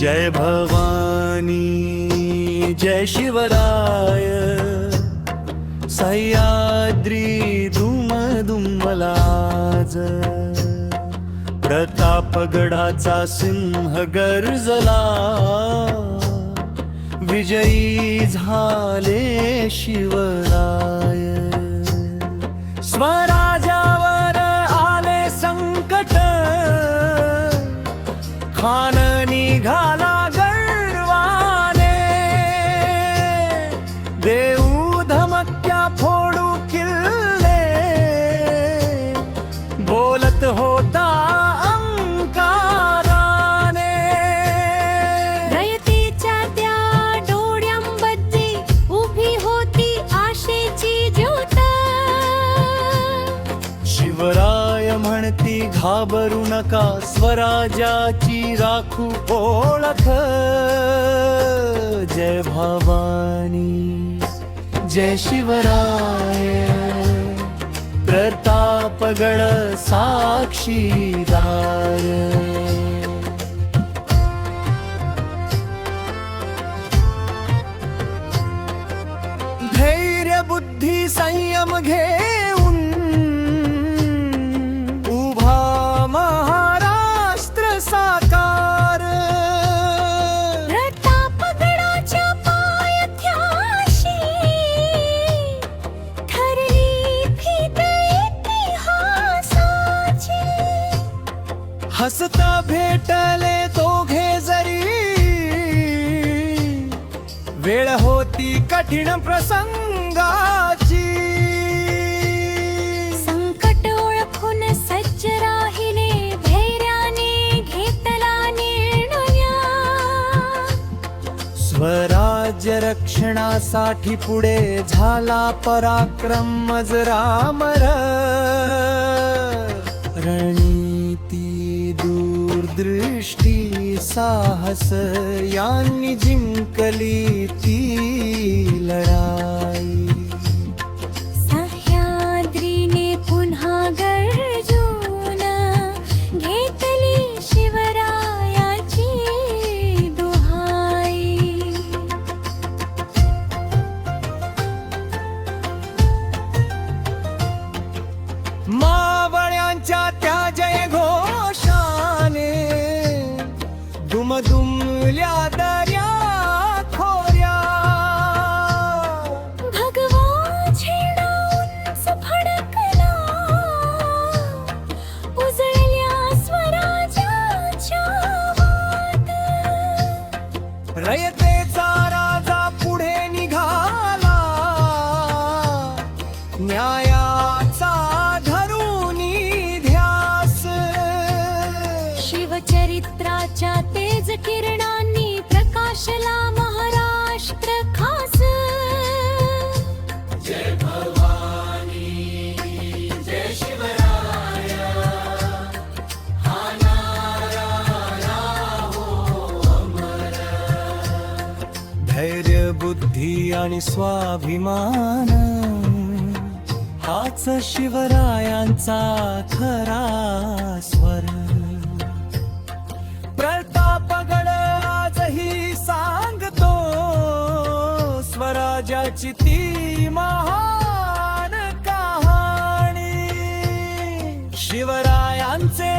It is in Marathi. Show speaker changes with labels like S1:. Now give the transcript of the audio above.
S1: जय भवानी जय शिवराय सह्याद्री दुमदुमलाज प्रतापगडाचा सिंह गर्जला विजयी झाले शिवराय स्वराज्यावर आले संकट खान निघाला गर्वाने देऊ धमक्या फोडू किल्ले बोलत होता शिवराय म्हणती घाबरू नका स्वराज्याची राखू ओळख जय भवानी जय शिवराय प्रतापगड साक्षीदार धैर्य बुद्धी संयम घेऊन महाराष्ट्र साकार
S2: प्रतापगडाच्या पायथ्याशी ठरली फीत इतिहासाची
S1: हसता भेटले दोघे जरी वेळ होती कठीण प्रसंगाची
S2: संकट ओळखून सज्ज राहिले धैर्याने घेतला निर्णय
S1: स्वराज्य रक्षणासाठी पुढे झाला पराक्रम अजरामर रणनीती दूरदृष्टी साहस यांनी जिंकली ती लढाई
S2: सह्याद्रीने पुन्हा गर्जून घेतली शिवरायाची दुहाई
S1: मावळ्यांच्या त्या जय घोषाने दुमदुमल्या दर्या खोऱ्या
S2: भगवा झेंडा उंच फडकला उजळल्या स्वराज्याच्या वाट
S1: रयतेचा राजा पुढे निघाला न्यायाचा धरुनी ध्यास
S2: शिवचरित्राच्या तेज किरणांनी प्रकाशला महाराष्ट्र खास
S1: जय भवानी जय शिवराय हा नारा राहो अमर धैर्य बुद्धी आणि स्वाभिमान हाच शिवरायांचा खरा स्वर प्रतापगड आजही सांगतो स्वराज्याची ती महान कहाणी शिवरायांचे